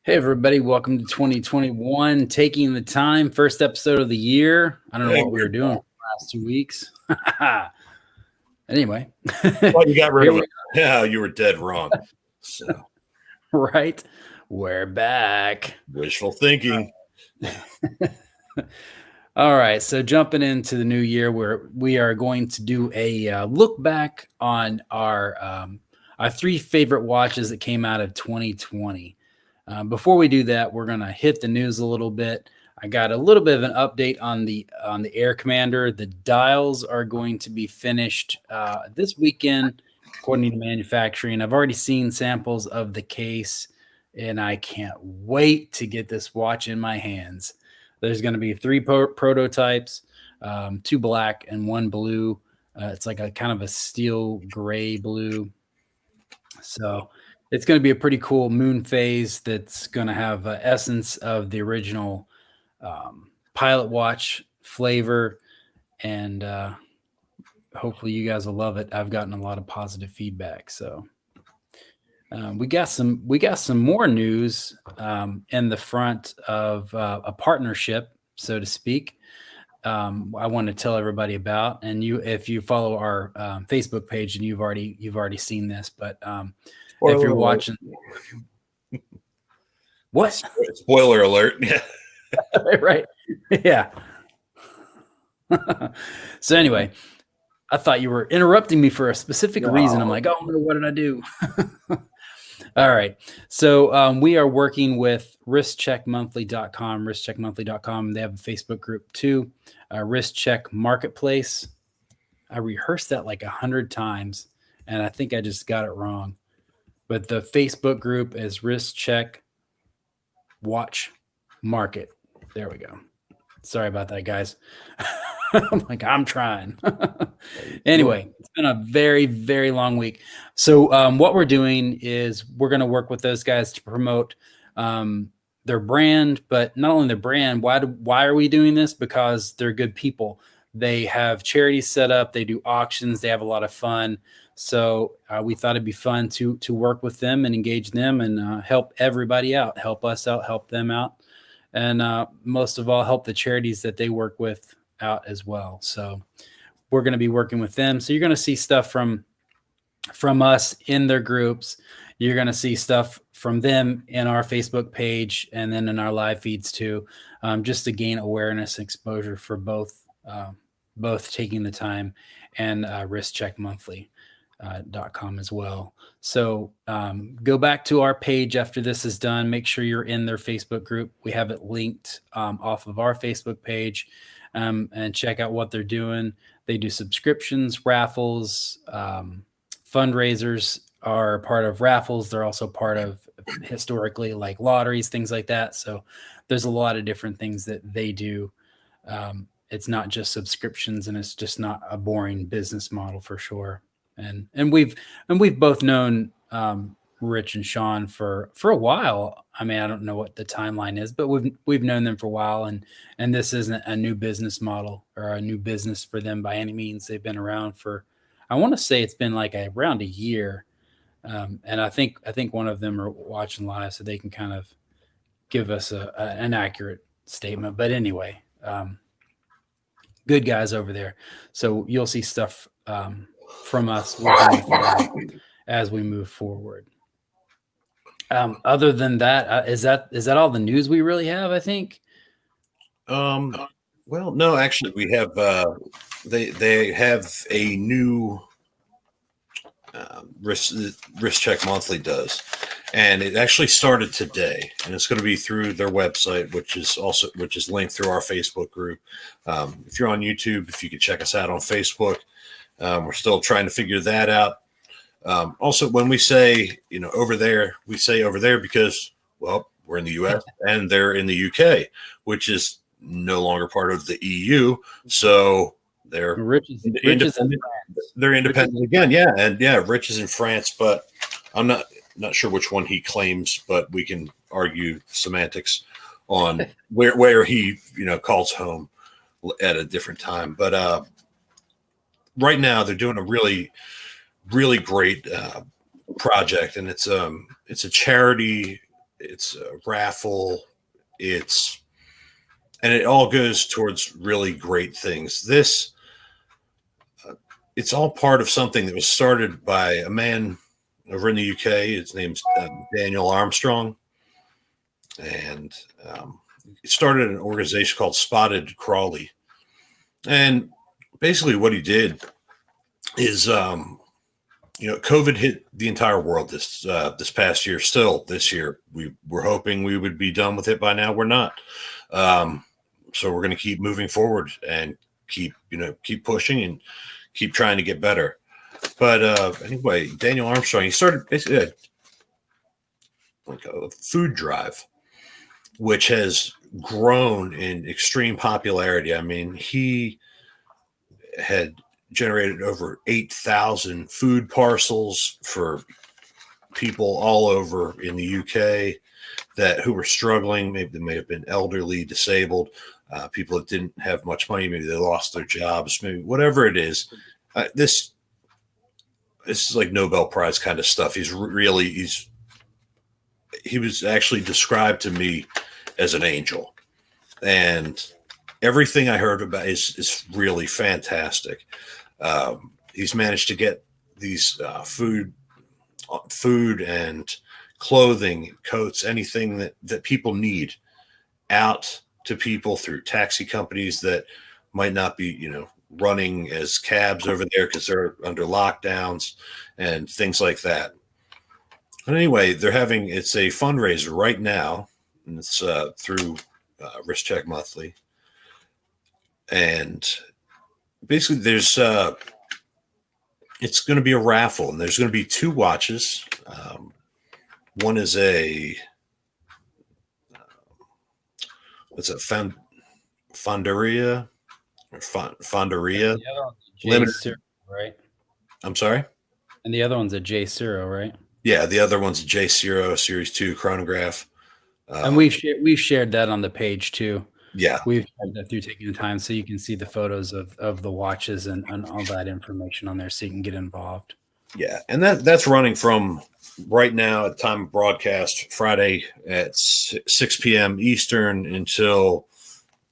Hey, everybody. Welcome to 2021. Taking the time, first episode of the year. I don't know what we were doing for the last 2 weeks. Anyway, Well, you got rid here of we it. Yeah, you were dead wrong. So, right. We're back. wishful thinking. All right. So, jumping into the new year, where we are going to do a look back on our three favorite watches that came out of 2020. Before we do that, we're gonna hit the news a little bit. I got a little bit of an update on the Air Commander. The dials are going to be finished this weekend, according to manufacturing. I've already seen samples of the case, and I can't wait to get this watch in my hands. There's going to be three prototypes, two black and one blue. It's like a kind of a steel gray blue. So it's going to be a pretty cool moon phase that's going to have essence of the original pilot watch flavor, and hopefully you guys will love it. I've gotten a lot of positive feedback. So we got some more news in the front of a partnership, so to speak. I want to tell everybody about, and if you follow our Facebook page, and you've already seen this, but if you're watching, what? Spoiler alert. Yeah. Right. Yeah. So anyway, I thought you were interrupting me for a specific reason. I'm like, oh, what did I do? All right. So we are working with wristcheckmonthly.com, wristcheckmonthly.com. They have a Facebook group too, Wrist Check Marketplace. I rehearsed that like 100 times, and I think I just got it wrong. But the Facebook group is Wrist Check Watch Market. There we go. Sorry about that, guys. I'm trying. Anyway, it's been a very, very long week. So what we're doing is we're going to work with those guys to promote their brand, but not only their brand. Why are we doing this? Because they're good people. They have charities set up. They do auctions. They have a lot of fun. So we thought it'd be fun to work with them and engage them and help everybody out, help us out, help them out. And most of all, help the charities that they work with out as well. So we're going to be working with them. So you're going to see stuff from us in their groups. You're going to see stuff from them in our Facebook page and then in our live feeds too, just to gain awareness and exposure for both taking the time and wristcheckmonthly.com as well. So go back to our page after this is done. Make sure you're in their Facebook group. We have it linked off of our Facebook page, and check out what they're doing. They do subscriptions, raffles, fundraisers are part of raffles. They're also part of historically like lotteries, things like that. So there's a lot of different things that they do. It's not just subscriptions, and it's just not a boring business model for sure. And we've both known Rich and Sean for a while. I mean, I don't know what the timeline is, but we've known them for a while, and this isn't a new business model or a new business for them by any means. They've been around for, I want to say it's been like around a year, and I think one of them are watching live, so they can kind of give us an accurate statement. But anyway, good guys over there. So you'll see stuff from us as we move forward. Other than that, is that all the news we really have? I think. Well, no, actually, we have they have a new wrist check monthly does, and it actually started today, and it's going to be through their website, which is linked through our Facebook group. If you're on YouTube, if you could check us out on Facebook. We're still trying to figure that out. Also, when we say, over there, we say over there because, well, we're in the U.S. and they're in the U.K., which is no longer part of the EU. So they're independent. They're independent again. Yeah. And yeah, Rich is in France, but I'm not sure which one he claims, but we can argue semantics on where he, calls home at a different time. But right now they're doing a really, really great project, and it's a charity. it's a raffle. And it all goes towards really great things. It's all part of something that was started by a man over in the UK. His name's Daniel Armstrong, and he started an organization called Spotted Crawley. And basically, what he did is, COVID hit the entire world this past year. Still, this year, we were hoping we would be done with it by now. We're not. So we're going to keep moving forward and keep pushing and keep trying to get better. But anyway, Daniel Armstrong, he started basically like a food drive, which has grown in extreme popularity. I mean, he had generated over 8,000 food parcels for people all over in the UK who were struggling. Maybe they may have been elderly, disabled, people that didn't have much money. Maybe they lost their jobs, maybe whatever it is. This is like Nobel Prize kind of stuff. He was actually described to me as an angel, and everything I heard about is really fantastic. He's managed to get these food and clothing, coats, anything that people need out to people through taxi companies that might not be, running as cabs over there because they're under lockdowns and things like that. But anyway, it's a fundraiser right now, and it's through Wrist Check Monthly. And basically it's going to be a raffle, and there's going to be 2 watches. One is Fonderia or Fonderia limited, Zero, right? I'm sorry. And the other one's a J0, right? Yeah, the other one's a J0 Series 2 chronograph. And we've shared that on the page too. Yeah, we've shared that through taking the time, so you can see the photos of the watches and all that information on there, so you can get involved. Yeah, and that's running from right now at the time of broadcast, Friday at 6 p.m. Eastern until,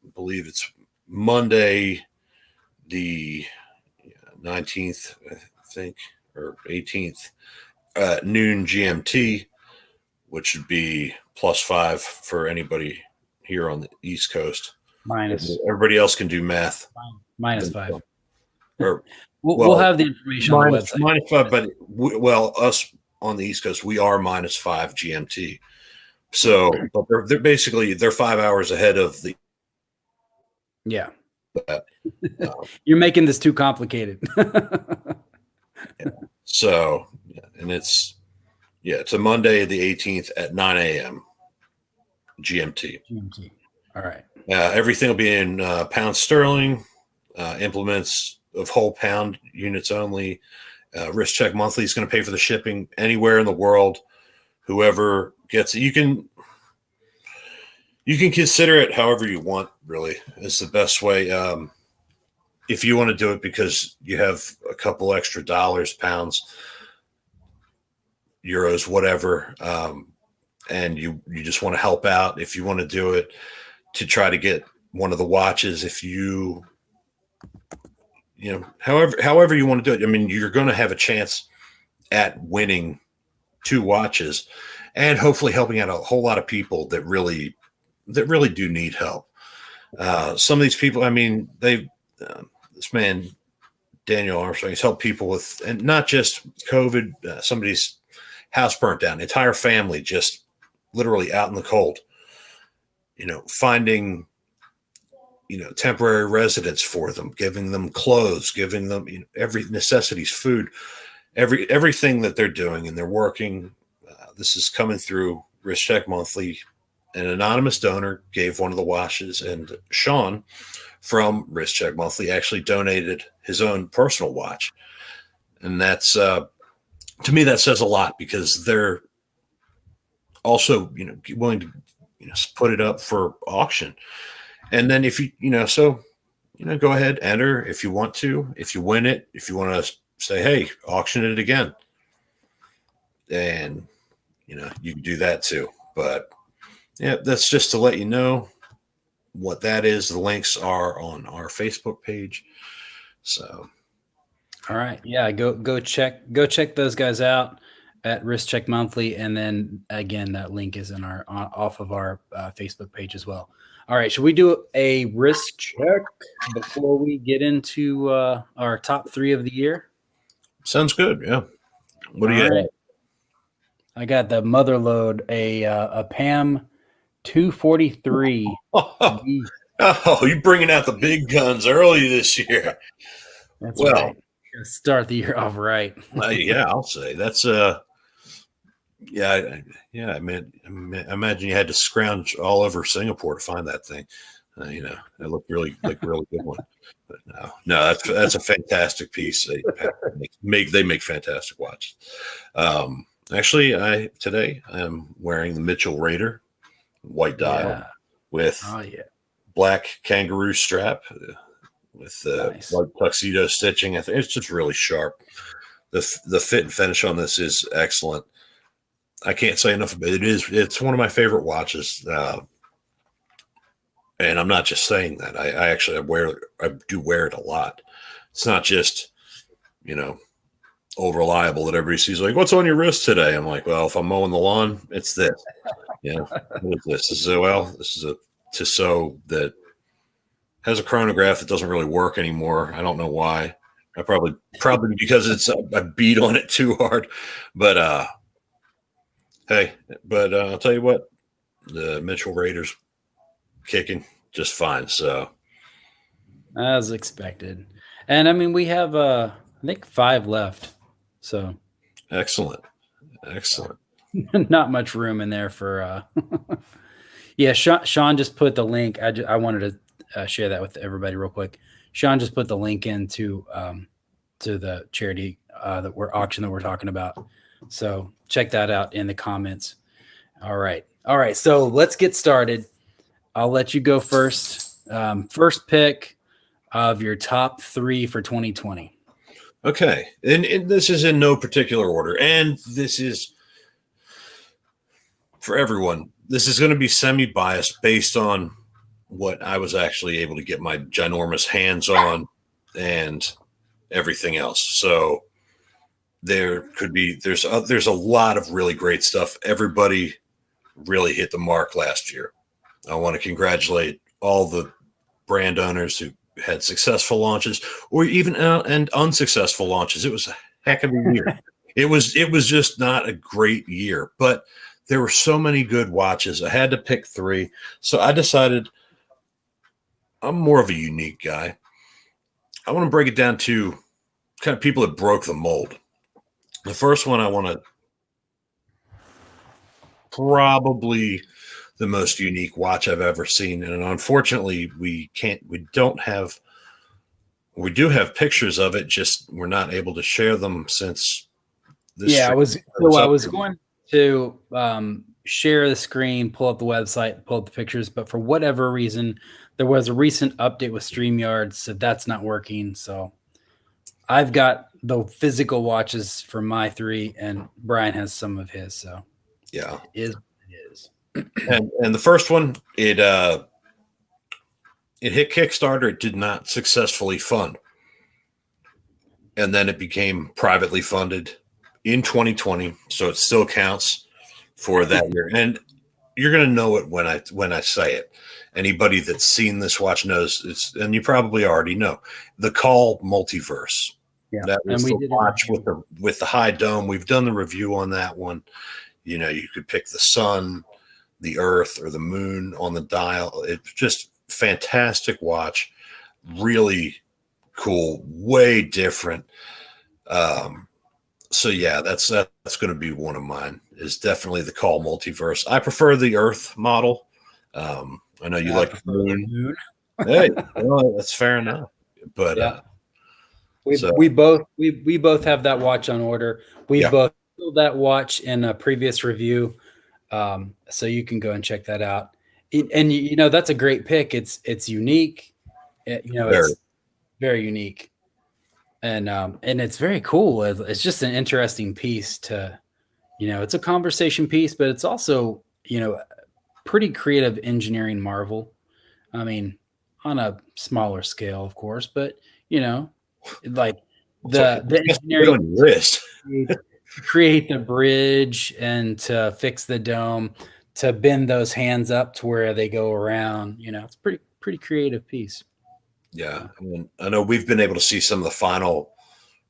I believe it's Monday, the 19th, I think, or 18th, noon GMT, which would be +5 for anybody here on the East Coast. Minus. Everybody else can do math. -5. Or we'll have the information on the website. -5, but us on the East Coast, we are -5 GMT. So, but they're basically 5 hours ahead of the. Yeah. You're making this too complicated. Yeah. So, and it's a Monday the 18th at 9 a.m. GMT. All right. Everything will be in pound sterling, implements of whole pound units only. Wrist Check Monthly is going to pay for the shipping anywhere in the world. Whoever gets it, you can consider it however you want. Really, it's the best way. If you want to do it because you have a couple extra dollars, pounds, euros, whatever, and you just want to help out. If you want to do it to try to get one of the watches, if however you want to do it. I mean, you're going to have a chance at winning 2 watches and hopefully helping out a whole lot of people that really do need help. Some of these people, I mean, this man, Daniel Armstrong, he's helped people with, and not just COVID, somebody's house burnt down, entire family just literally out in the cold, finding, temporary residence for them, giving them clothes, giving them every necessities, food, everything that they're doing, and they're working. This is coming through Wrist Check Monthly. An anonymous donor gave one of the watches, and Sean from Wrist Check Monthly actually donated his own personal watch. And that's, to me, that says a lot, because they're also, willing to, put it up for auction. And then if you, go ahead, enter if you want to. If you win it, if you want to say, hey, auction it again. And, you can do that too. But yeah, that's just to let you know what that is. The links are on our Facebook page. So, all right, yeah, go check those guys out at Risk Check Monthly, and then again, that link is in our off of our Facebook page as well. All right, should we do a risk check before we get into our top 3 of the year? sounds good. Yeah. What do All you right. I got the Motherload, a PAM 243. have? Oh, you're bringing out the big guns early this year. That's Well, right. Start the year off right. yeah, I'll say that's yeah, yeah. I mean, I imagine you had to scrounge all over Singapore to find that thing. You know, it looked really like a really good one. But no, that's a fantastic piece. They make fantastic watches. Actually, today I'm wearing the Mitchell Raider white dial with black kangaroo strap with Nice. white tuxedo stitching. I think it's just really sharp. The fit and finish on this is excellent. I can't say enough about it. It's one of my favorite watches. And I'm not just saying that. I do wear it a lot. It's not just, old reliable that everybody sees like, what's on your wrist today? I'm like, well, if I'm mowing the lawn, it's this. What is this? This is a Tissot that has a chronograph that doesn't really work anymore. I don't know why. I probably because I beat on it too hard. But hey, I'll tell you what, the Mitchell Raiders kicking just fine. So as expected. And I mean, we have I think 5 left. So excellent. Not much room in there for yeah, Sean just put the link. I wanted to share that with everybody real quick. Sean just put the link into to the charity auction that we're talking about. So check that out in the comments. All right. So let's get started. I'll let you go first. First pick of your top 3 for 2020. Okay. And this is in no particular order. And this is for everyone. This is going to be semi-biased based on what I was actually able to get my ginormous hands on and everything else. So there's a lot of really great stuff. Everybody really hit the mark last year. I want to congratulate all the brand owners who had successful launches or even and unsuccessful launches. It was a heck of a year. It was just not a great year, but there were so many good watches. I had to pick 3. So I decided I'm more of a unique guy. I want to break it down to kind of people that broke the mold. The first one I want to probably the most unique watch I've ever seen. And unfortunately, we do have pictures of it, just we're not able to share them since this. Yeah, I was going to share the screen, pull up the website, pull up the pictures, but for whatever reason, there was a recent update with StreamYard, so that's not working. So I've got the physical watches for my 3, and Bryan has some of his. So yeah, it is. And the first one, it hit Kickstarter. It did not successfully fund, and then it became privately funded in 2020. So it still counts for that year. And you're going to know it when I say it. Anybody that's seen this watch knows it's, and you probably already know, the Call Multiverse. Yeah, that was the watch with the high dome. We've done the review on that one. You could pick the sun, the earth, or the moon on the dial. It's just fantastic watch, really cool, way different. So yeah, that's going to be one of mine. Is definitely the Call Multiverse. I prefer the Earth model. I know you like the moon. Hey, that's fair enough. But yeah. We both have that watch on order. We both sold that watch in a previous review. So you can go and check that out. And that's a great pick. It's unique. It's very unique. And it's very cool. It's just an interesting piece to, it's a conversation piece, but it's also pretty creative engineering marvel. I mean, on a smaller scale, of course, but like the engineering on your wrist. to create the bridge and to fix the dome, to bend those hands up to where they go around. It's pretty creative piece. Yeah, I mean, I know we've been able to see some of the final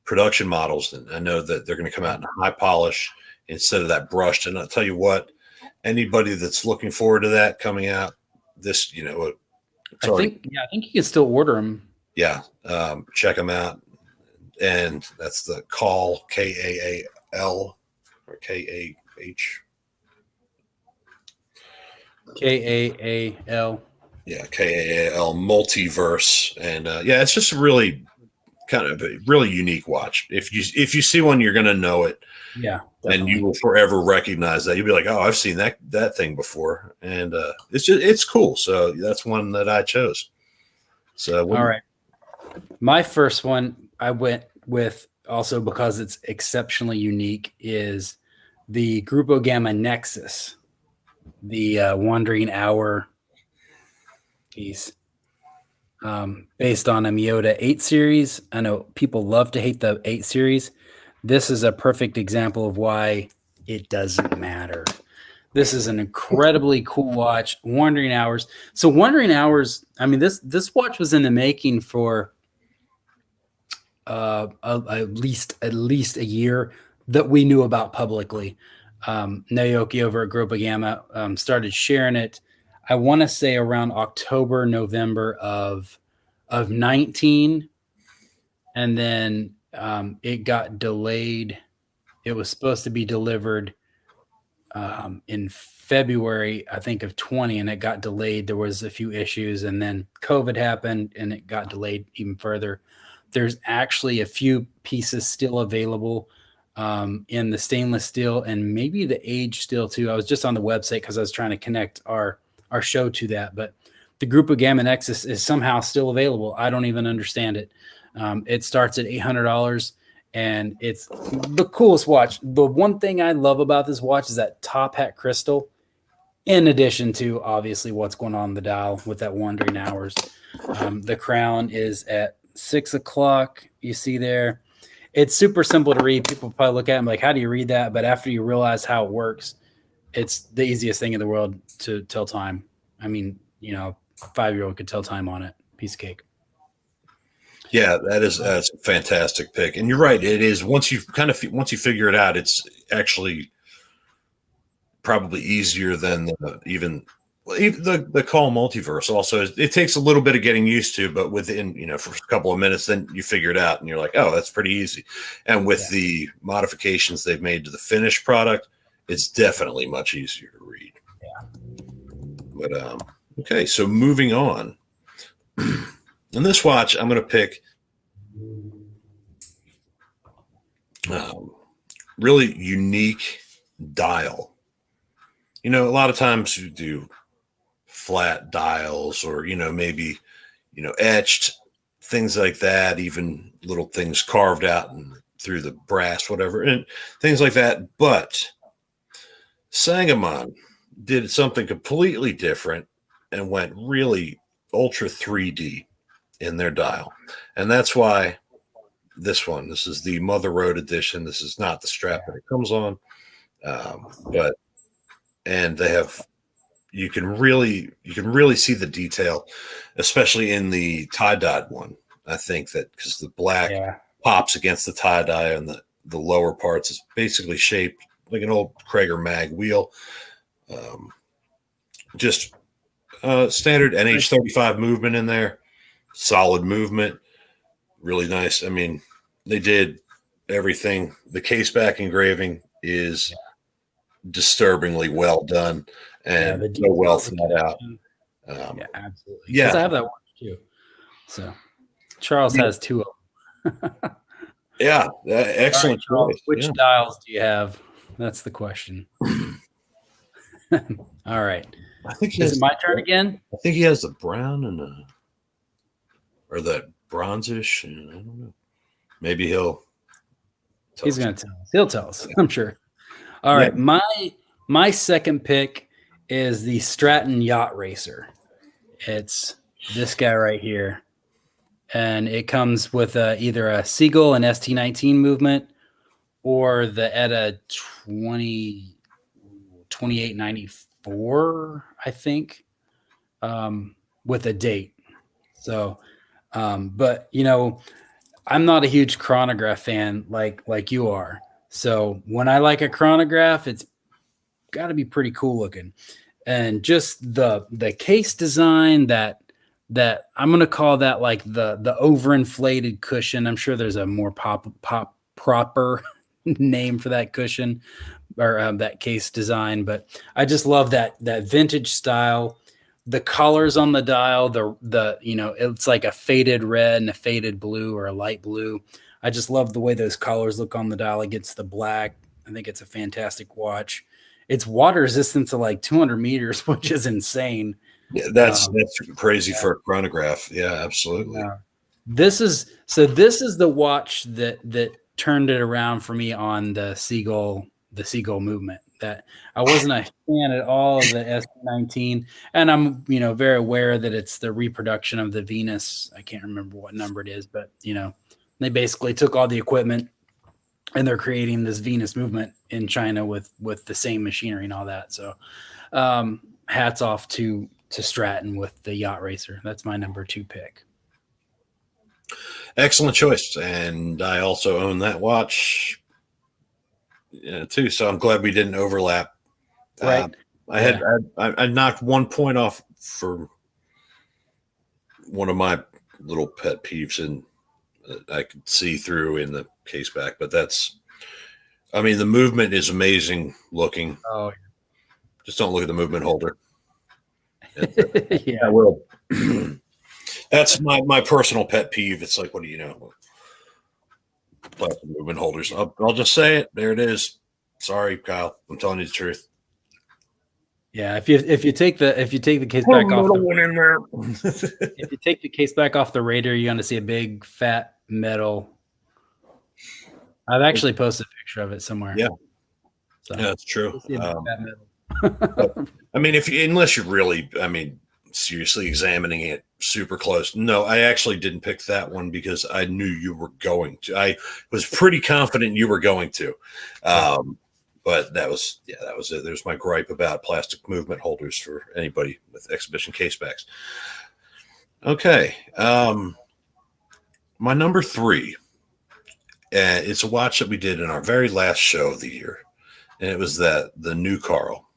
production models, and I know that they're going to come out in high polish instead of that brushed. And I'll tell you what, anybody that's looking forward to that coming out, this, I think you can still order them. Yeah, check them out, and that's the Kaal Kaal or Kahk. Kaal. Yeah, Kaal multiverse, and it's just a really kind of a really unique watch. If you see one, you're going to know it. Yeah, definitely. And you will forever recognize that. You'll be like, oh, I've seen that thing before, and it's cool. So that's one that I chose. So all right, my first one I went with also because it's exceptionally unique is the Grupo Gamma Nexus, the Wandering Hour piece. Based on a Miyota 8 series. I know people love to hate the 8 series. This is a perfect example of why it doesn't matter. This is an incredibly cool watch, Wandering Hours. So Wandering Hours, I mean, this watch was in the making for at least a year that we knew about publicly. Naoki over at Grupo Gamma started sharing it. I want to say around October, November of 19, and then it got delayed. It was supposed to be delivered in February, I think, of 20, and it got delayed. There was a few issues, and then COVID happened, and it got delayed even further. There's actually a few pieces still available in the stainless steel and maybe the age steel too. I was just on the website because I was trying to connect our show to that, but the Grupo Gamma Nexus is somehow still available. I don't even understand it. It starts at $800, and it's the coolest watch. The one thing I love about this watch is that top hat crystal, in addition to obviously what's going on the dial with that Wandering Hours. The crown is at 6 o'clock. You see there. It's super simple to read. People probably look at it and be like, how do you read that? But after you realize how it works, it's the easiest thing in the world to tell time. I mean, a 5-year-old could tell time on it. Piece of cake. Yeah, that's a fantastic pick. And you're right. It is once you figure it out, it's actually probably easier than even the Kaal multiverse. Also, it takes a little bit of getting used to, but within for a couple of minutes, then you figure it out, and you're like, oh, that's pretty easy. And with the modifications they've made to the finished product, it's definitely much easier to read. Yeah. But okay, so moving on. In this watch, I'm going to pick really unique dial. A lot of times you do flat dials or, maybe, etched, things like that, even little things carved out and through the brass, whatever, and things like that. But Sangamon did something completely different and went really ultra 3D in their dial. And that's why this is the Mother Road edition. This is not the strap that it comes on. And they have, you can really see the detail, especially in the tie-dyed one. I think that because the black pops against the tie-dye and the lower parts is basically shaped like an old Krager mag wheel. Just standard NH35 movement in there. Solid movement. Really nice. I mean, they did everything. The case back engraving is disturbingly well done and so well thought out. Absolutely. Yeah, I have that watch too. So Charles has 2 of them. Yeah, excellent. Right, Charles, which dials do you have? That's the question. All right. I think is it my turn again? I think he has the brown and or the bronzish. And I don't know. Maybe he's going to tell us. He'll tell us, I'm sure. All right. My second pick is the Stratton Yacht Racer. It's this guy right here. And it comes with either a Seagull and ST19 movement or the ETA 2894, I think, with a date. So, but I'm not a huge chronograph fan like you are. So when I like a chronograph, it's got to be pretty cool looking, and just the case design that I'm gonna call that like the overinflated cushion. I'm sure there's a more proper name for that cushion or that case design, but I just love that vintage style. The colors on the dial, the it's like a faded red and a faded blue or a light blue. I just love the way those colors look on the dial against the black. I think it's a fantastic watch. It's water resistant to like 200 meters, which is insane. Yeah, that's crazy for a chronograph. Yeah, absolutely. This is the watch that turned it around for me on the Seagull movement. That I wasn't a fan at all of the S19, and I'm very aware that it's the reproduction of the Venus. I can't remember what number it is, but they basically took all the equipment and they're creating this Venus movement in China with the same machinery and all that. So hats off to Stratton with the Yacht Racer. That's my number 2 pick. Excellent choice. And I also own that watch too. So I'm glad we didn't overlap. Right. I knocked 1 point off for one of my little pet peeves, and I could see through in the case back, but the movement is amazing looking. Oh, just don't look at the movement holder. Yeah, I will. That's my personal pet peeve. It's like, what do you know? Plastic movement holders. I'll just say it. There it is. Sorry, Kyle. I'm telling you the truth. Yeah, if you take the case back off if you take the case back off the Raider, you're gonna see a big fat metal. I've actually posted a picture of it somewhere. Yeah, so, yeah, that's true. Fat metal. Unless you're really, seriously examining it super close. No, I actually didn't pick that one because I knew you were going to. I was pretty confident you were going to. But that was it. There's my gripe about plastic movement holders for anybody with exhibition casebacks. Okay. My number 3, it's a watch that we did in our very last show of the year. And it was the new Carl.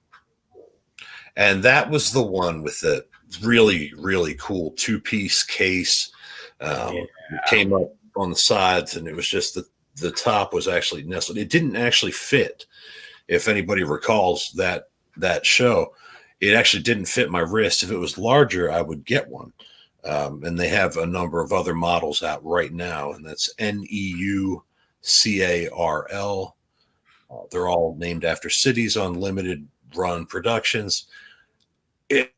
And that was the one with the really, really cool 2-piece case. It came up on the sides, and it was just the top was actually nestled. It didn't actually fit. If anybody recalls that show, it actually didn't fit my wrist. If it was larger, I would get one. And they have a number of other models out right now, and that's NEUCARL. They're all named after cities on limited run productions. It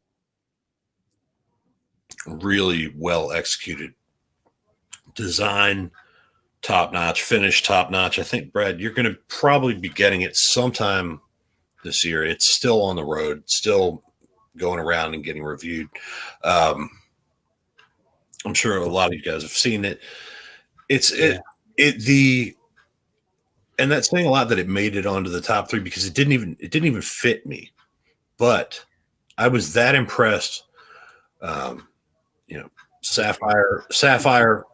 really well executed design. Top notch, finish top notch. I think, Brad, you're going to probably be getting it sometime this year. It's still on the road, still going around and getting reviewed. I'm sure a lot of you guys have seen it. And that's saying a lot that it made it onto the top 3 because it didn't even fit me, but I was that impressed. Sapphire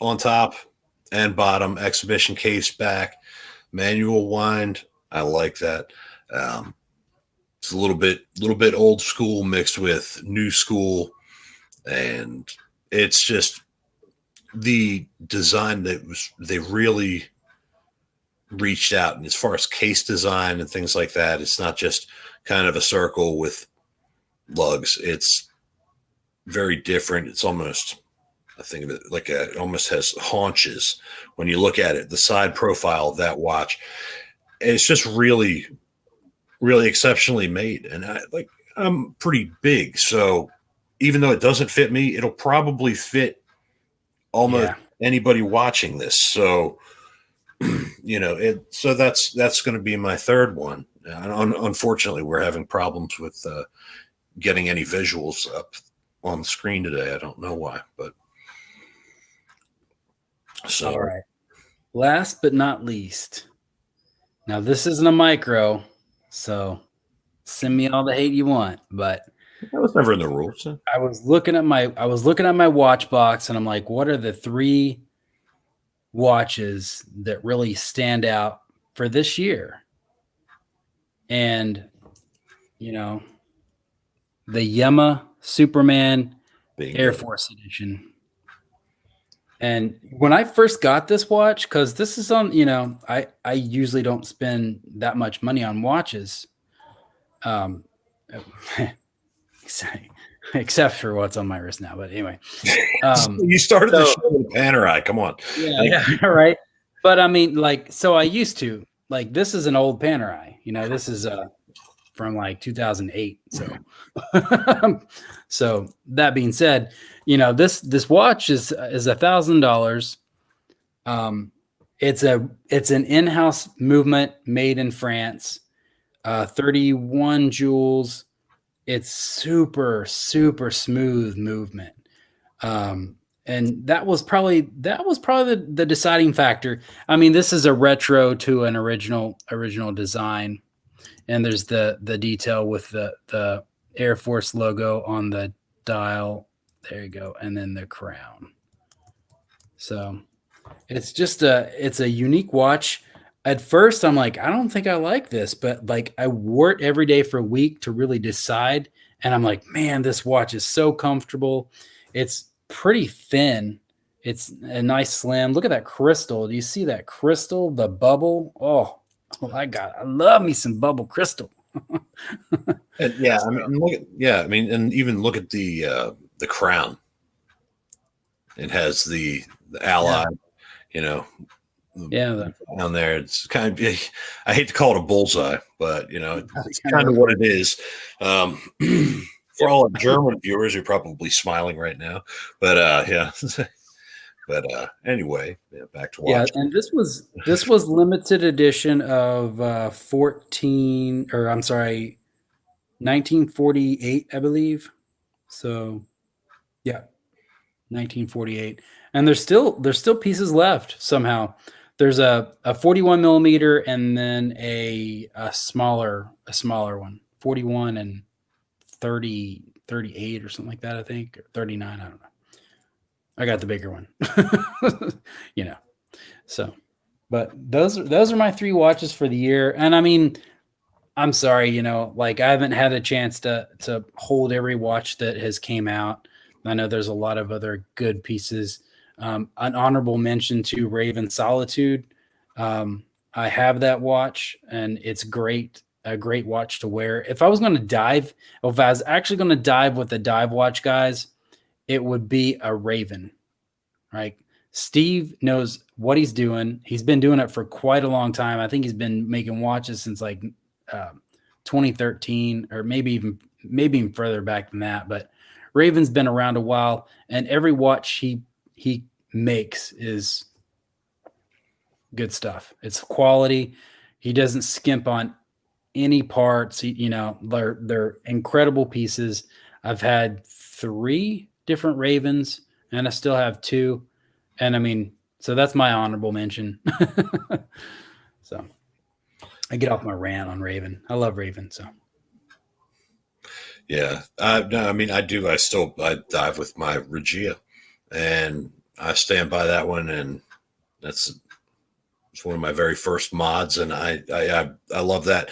on top and bottom, exhibition case back, manual wind. I like that. It's a little bit old school mixed with new school, and it's just the design they really reached out. And as far as case design and things like that, it's not just kind of a circle with lugs. It's very different. It's almost, I think of it like it almost has haunches when you look at it. The side profile of that watch, it's just really, really exceptionally made. And I'm pretty big, so even though it doesn't fit me, it'll probably fit almost anybody watching this. So, so that's going to be my third one. Unfortunately, we're having problems with getting any visuals up on the screen today. I don't know why, but so. All right. Last but not least. Now this isn't a micro, so send me all the hate you want, but That was never in the rules. So. I was looking at my watch box and I'm like, what are the 3 watches that really stand out for this year? And the Yema Superman Air Force Edition. And when I first got this watch, because this is on, I usually don't spend that much money on watches, except for what's on my wrist now. But anyway, you started the show with a Panerai. Come on, yeah, right. But I mean, so I used to this is an old Panerai. This is from like 2008. So, so that being said, this watch is $1,000. It's an in-house movement made in France, 31 jewels. It's super, super smooth movement. And that was probably the deciding factor. I mean, this is a retro to an original design. And there's the detail with the Air Force logo on the dial. There you go. And then the crown. So it's just it's a unique watch. At first, I'm like, I don't think I like this, but I wore it every day for a week to really decide. And I'm like, man, this watch is so comfortable. It's pretty thin. It's a nice slim. Look at that crystal. Do you see that crystal? The bubble? Oh, I love me some bubble crystal. And and even look at the crown. It has the ally, down there. It's kind of, I hate to call it a bullseye, but it's kind of what it is. For all our German viewers, you're probably smiling right now, but yeah. But anyway, back to watch. Yeah, and this was limited edition of 1948, I believe. So, yeah, 1948, and there's still pieces left somehow. There's a 41 millimeter and then a smaller one, 41 and 38 or something like that, I think, or 39. I don't know. I got the bigger one, So, but those are my 3 watches for the year. And I mean, I'm sorry, I haven't had a chance to hold every watch that has came out. I know there's a lot of other good pieces. An honorable mention to Raven Solitude. I have that watch, and it's great. A great watch to wear. If I was actually going to dive with the dive watch guys, it would be a Raven, right? Steve knows what he's doing. He's been doing it for quite a long time. I think he's been making watches since 2013, or maybe even further back than that. But Raven's been around a while, and every watch he makes is good stuff. It's quality. He doesn't skimp on any parts. They're incredible pieces. I've had 3 different Ravens, and I still have 2. And I mean, so that's my honorable mention. So I get off my rant on Raven. I love Raven. So yeah, no, I mean, I do. I dive with my Regia, and I stand by that one. And it's one of my very first mods, and I love that.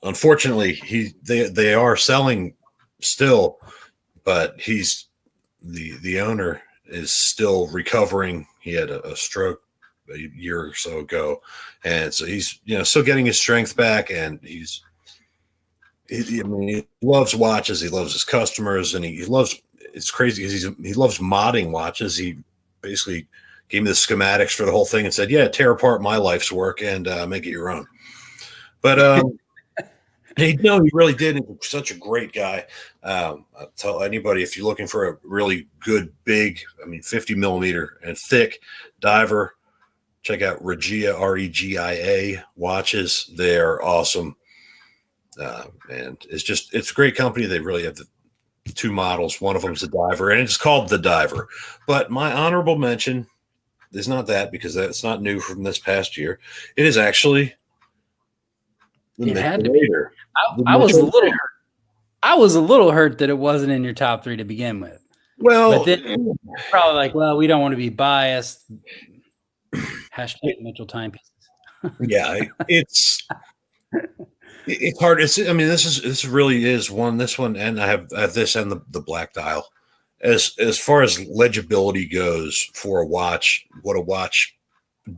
Unfortunately, they are selling still, but he's the owner is still recovering. He had a stroke a year or so ago, and so he's still getting his strength back, and he loves watches. He loves his customers, and he loves. It's crazy because he loves modding watches. He basically gave me the schematics for the whole thing and said, "Yeah, tear apart my life's work and make it your own." But he really did. He's such a great guy. I'll tell anybody, if you're looking for a really good, big, 50 millimeter and thick diver, check out Regia, Regia watches. They're awesome. And it's a great company. They really have the two models. One of them is the Diver, and it's called the Diver. But my honorable mention is not that, because that's not new from this past year. It is actually the Mitchell Raider. I was a little hurt. I was a little hurt that it wasn't in your top 3 to begin with. Well, but then probably like, well, we don't want to be biased. Hashtag Mitchell timepieces. Yeah, it's hard. I mean, this really is one. This one, and I have this and the black dial. As far as legibility goes for a watch, what a watch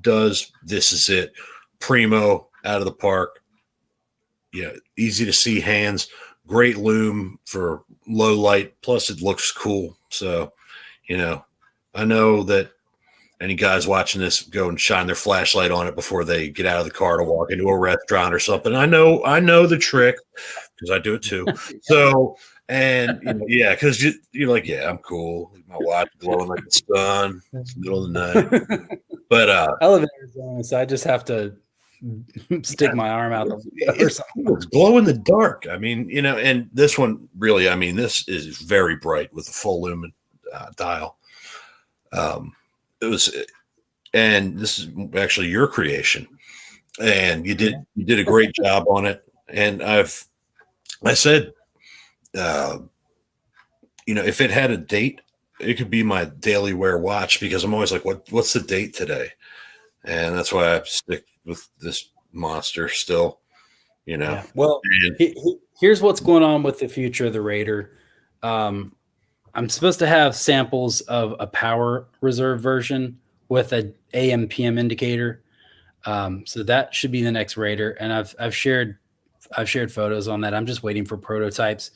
does, this is it. Primo, out of the park. Yeah, easy to see hands. Great lume for low light. Plus, it looks cool. So, I know that any guys watching this go and shine their flashlight on it before they get out of the car to walk into a restaurant or something. I know the trick, because I do it too. So, and because you're like, yeah, I'm cool. My watch glowing like the sun. It's the middle of the night. But I live in Arizona, so I just have to stick my arm out or something. It's glow in the dark. I mean, and this one really, I mean, this is very bright with a full lumen dial. And this is actually your creation, and you did a great job on it. And I said, if it had a date, it could be my daily wear watch, because I'm always like, what's the date today? And that's why I stick with this monster still, Yeah. Well, here's what's going on with the future of the Raider. I'm supposed to have samples of a power reserve version with a AM PM indicator. So that should be the next Raider. And I've shared photos on that. I'm just waiting for prototypes.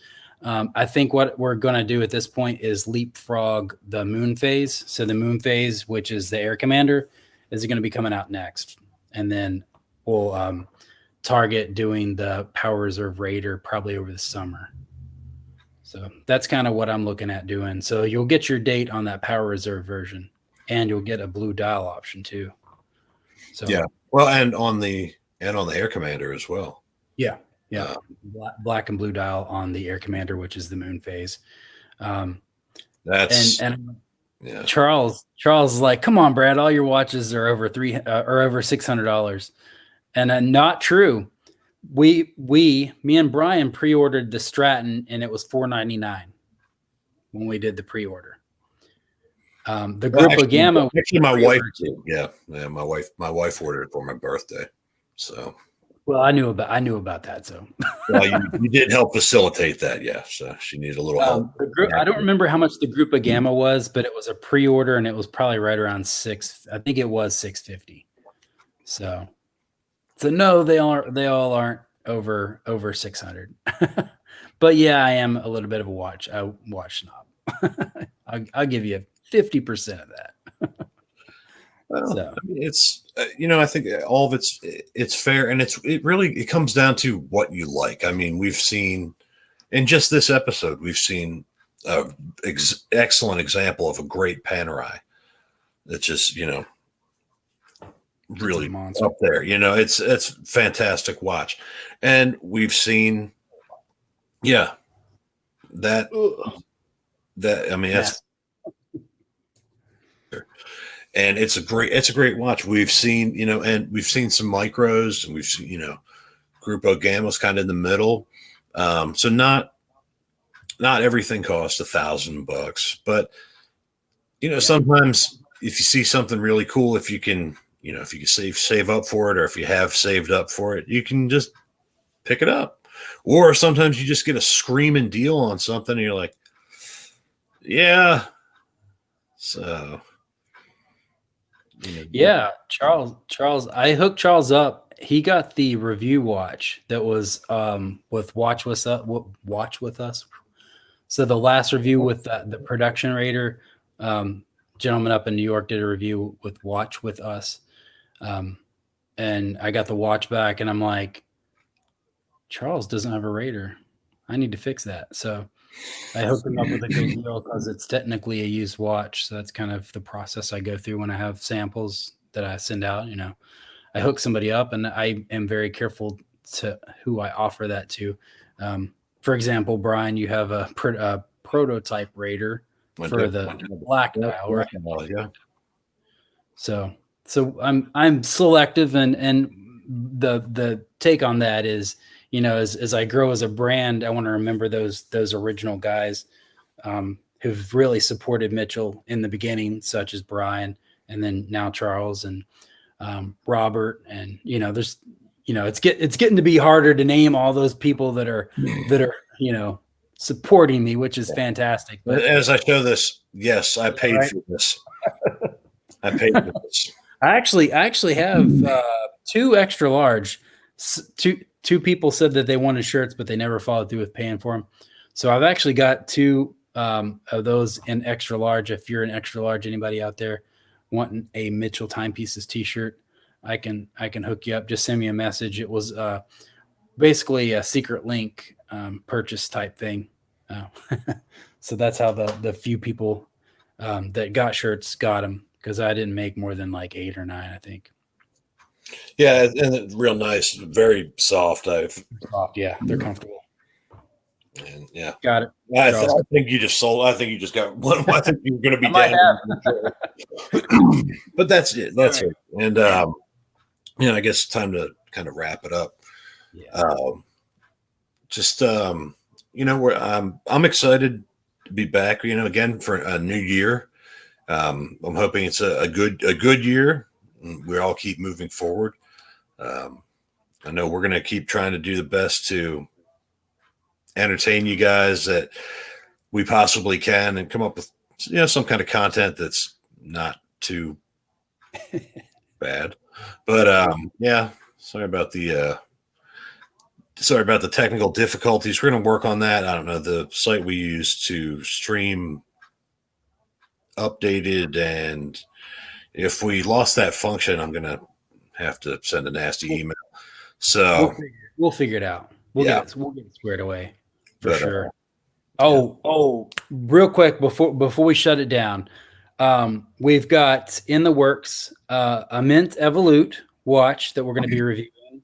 I think what we're going to do at this point is leapfrog the moon phase. So the moon phase, which is the Air Commander, is going to be coming out next. And then we'll target doing the power reserve Raider probably over the summer. So that's kind of what I'm looking at doing. So you'll get your date on that power reserve version, and you'll get a blue dial option too. So yeah, well, and on the Air Commander as well. Yeah, black and blue dial on the Air Commander, which is the moon phase. That's and Charles is like, come on, Brad, all your watches are over $600, and not true. Me and Bryan pre-ordered the Stratton, and it was $499 when we did the pre-order. The Grupo Gamma. Actually, my wife did. Yeah, my wife ordered it for my birthday. So, well, I knew about that. So, well, you did help facilitate that. Yeah, so she needed a little help. I don't remember how much the Grupo Gamma was, but it was a pre-order, and it was probably right around I think it was $650. So no, they all aren't over 600. But yeah, I am a little bit of a watch snob. I'll give you 50% of that. Well, so. I mean, it's I think all of it's fair, and it comes down to what you like. I mean, we've seen in just this episode, we've seen an excellent example of a great Panerai. That's just really up there. It's fantastic watch, and we've seen that I mean that's. And it's a great watch. We've seen, and we've seen some micros, and we've seen, Grupo Gamma's kind of in the middle. So not everything costs $1,000, but sometimes if you see something really cool, if you can save up for it, or if you have saved up for it, you can just pick it up. Or sometimes you just get a screaming deal on something, and you're like, yeah. So. Yeah, Charles, I hooked Charles up. He got the review watch that was with Watch with Us. So the last review with the production Raider, gentleman up in New York did a review with Watch with Us, and I got the watch back, and I'm like, Charles doesn't have a Raider. I need to fix that. So I hooked him up with a good deal because it's technically a used watch. So that's kind of the process I go through when I have samples. that I send out. I hook somebody up, and I am very careful to who I offer that to. For example, Brian, you have a prototype Raider for the black dial, right? Yeah. So I'm selective, and the take on that is, as I grow as a brand, I want to remember those original guys who've really supported Mitchell in the beginning, such as Brian, and then now Charles and Robert, and there's it's getting to be harder to name all those people that are supporting me, which is fantastic. But as I show this, yes, I paid for this. I paid for this. I actually have 2 extra large. Two people said that they wanted shirts, but they never followed through with paying for them. So I've actually got 2 of those in extra large. If you're an extra large, anybody out there wanting a Mitchell Timepieces t-shirt, I can hook you up. Just send me a message. It was basically a secret link purchase type thing. So that's how the few people that got shirts got them, because I didn't make more than like 8 or 9, I think. Yeah, and it's real nice, very soft. Soft, yeah, they're comfortable. And yeah, got it. I think you just sold. I think you just got one. I think you're going to be down. But that's it. That's it. And I guess it's time to kind of wrap it up. Yeah. I'm excited to be back. Again for a new year. I'm hoping it's a good year. We all keep moving forward. I know we're going to keep trying to do the best to entertain you guys that we possibly can, and come up with some kind of content that's not too bad. But sorry about the technical difficulties. We're going to work on that. I don't know, the site we use to stream updated, and if we lost that function, I'm going to have to send a nasty email. So we'll figure it out. We'll get it squared away for sure. Real quick before we shut it down, we've got in the works a Mint Evolute watch that we're going to be reviewing.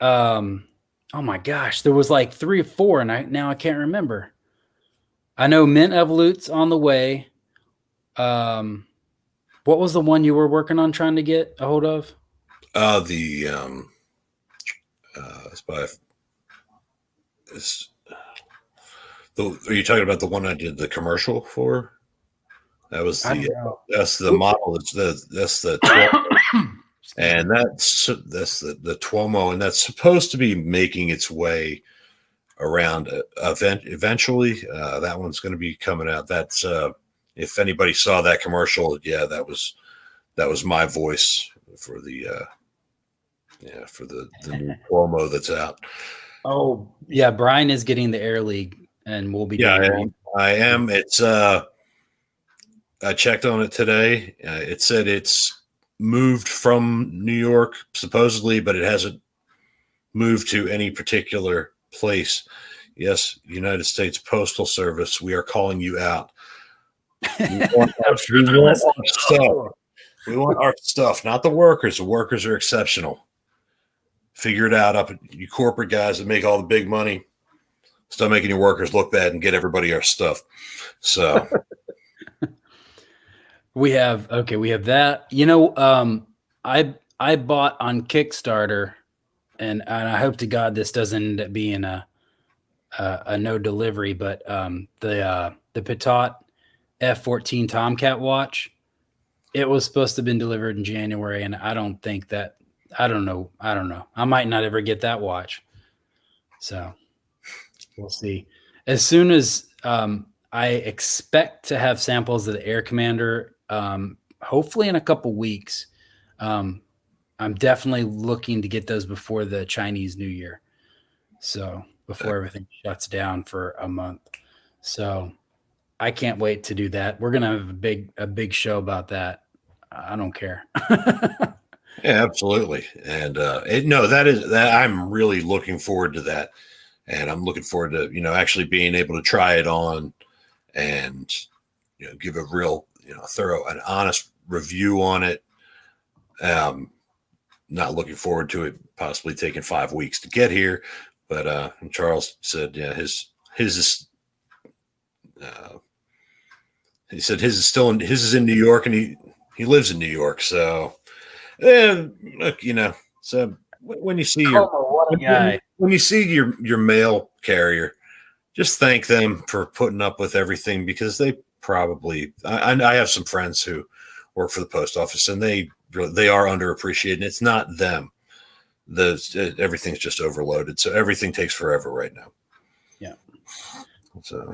Oh my gosh, there was like 3 or 4, and now I can't remember. I know Mint Evolute's on the way. What was the one you were working on trying to get a hold of? Are you talking about the one I did the commercial for? That's the model. That's the 12, and that's the Tuomo, and that's supposed to be making its way around eventually. That one's going to be coming out. That's if anybody saw that commercial, that was my voice for the new Tuomo that's out. Oh yeah, Brian is getting the Air League, and we'll be doing I am. It's I checked on it today. It said it's moved from New York supposedly, but it hasn't moved to any particular place. Yes, United States Postal Service, we are calling you out. We want our stuff. We want our stuff, not the workers. The workers are exceptional. Figure it out, up you corporate guys that make all the big money. Stop making your workers look bad and get everybody our stuff. So we have that. I bought on Kickstarter, and I hope to God this doesn't end up being a no delivery, but the Pitot F14 Tomcat watch, it was supposed to have been delivered in January, and I don't know. I might not ever get that watch. So we'll see. As soon as I expect to have samples of the Air Commander, hopefully in a couple weeks. I'm definitely looking to get those before the Chinese New Year. So before everything shuts down for a month. So I can't wait to do that. We're going to have a big show about that. I don't care. Yeah, absolutely. And that I'm really looking forward to that. And I'm looking forward to, actually being able to try it on and, give a real, thorough and honest review on it Not looking forward to it possibly taking 5 weeks to get here. But Charles said, yeah, his is. He said his is in New York, and he lives in New York. So, look, so when you see when you see your mail carrier, just thank them for putting up with everything, because they probably. I have some friends who work for the post office, and they are underappreciated. And it's not them. Everything's just overloaded, so everything takes forever right now. Yeah.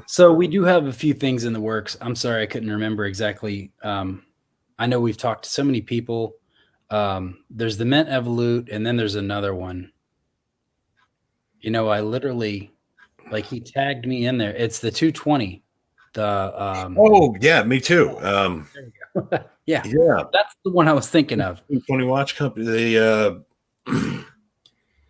So we do have a few things in the works. I'm sorry, I couldn't remember exactly. I know we've talked to so many people. There's the Mint Evolute, and then there's another one. I literally, he tagged me in there. It's the 220. Oh yeah, me too. Yeah, that's the one I was thinking of. 220 watch company.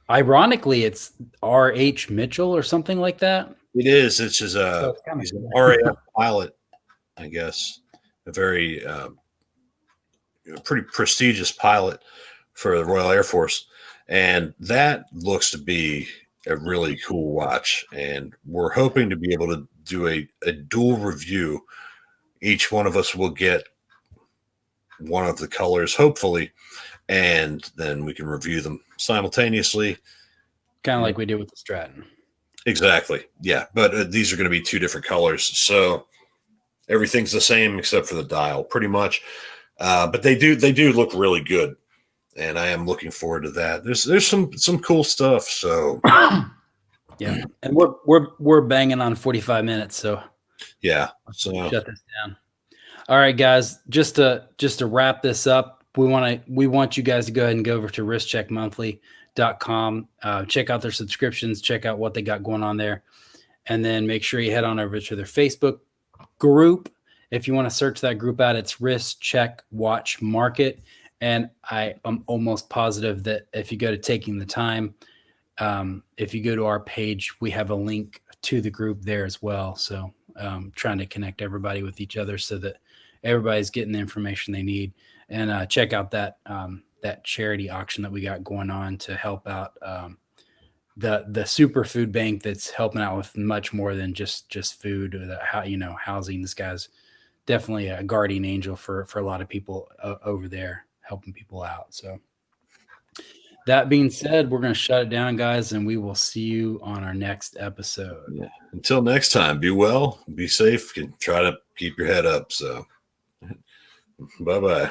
Ironically, it's R.H. Mitchell or something like that. It is. It's just he's an RAF pilot, I guess. A very pretty prestigious pilot for the Royal Air Force, and that looks to be a really cool watch. And we're hoping to be able to do a dual review. Each one of us will get one of the colors, hopefully, and then we can review them simultaneously. Kind of like we did with the Stratton. Exactly. Yeah. But these are going to be two different colors. So everything's the same except for the dial, pretty much. But they do look really good. And I am looking forward to that. There's some cool stuff. So yeah. And we're banging on 45 minutes. So yeah. So shut this down. All right, guys, just to wrap this up, we want you guys to go ahead and go over to wristcheckmonthly.com, check out their subscriptions, check out what they got going on there, and then make sure you head on over to their Facebook group. If you want to search that group out, it's Wrist Check Watch Market. And I am almost positive that if you go to Taking the Time, if you go to our page, we have a link to the group there as well. So trying to connect everybody with each other so that everybody's getting the information they need. And check out that charity auction that we got going on to help out the superfood bank that's helping out with much more than just food or housing. This guy's definitely a guardian angel for a lot of people over there, helping people out. So that being said, we're going to shut it down, guys, and we will see you on our next episode. Yeah. Until next time, be well, be safe, and try to keep your head up. So bye-bye.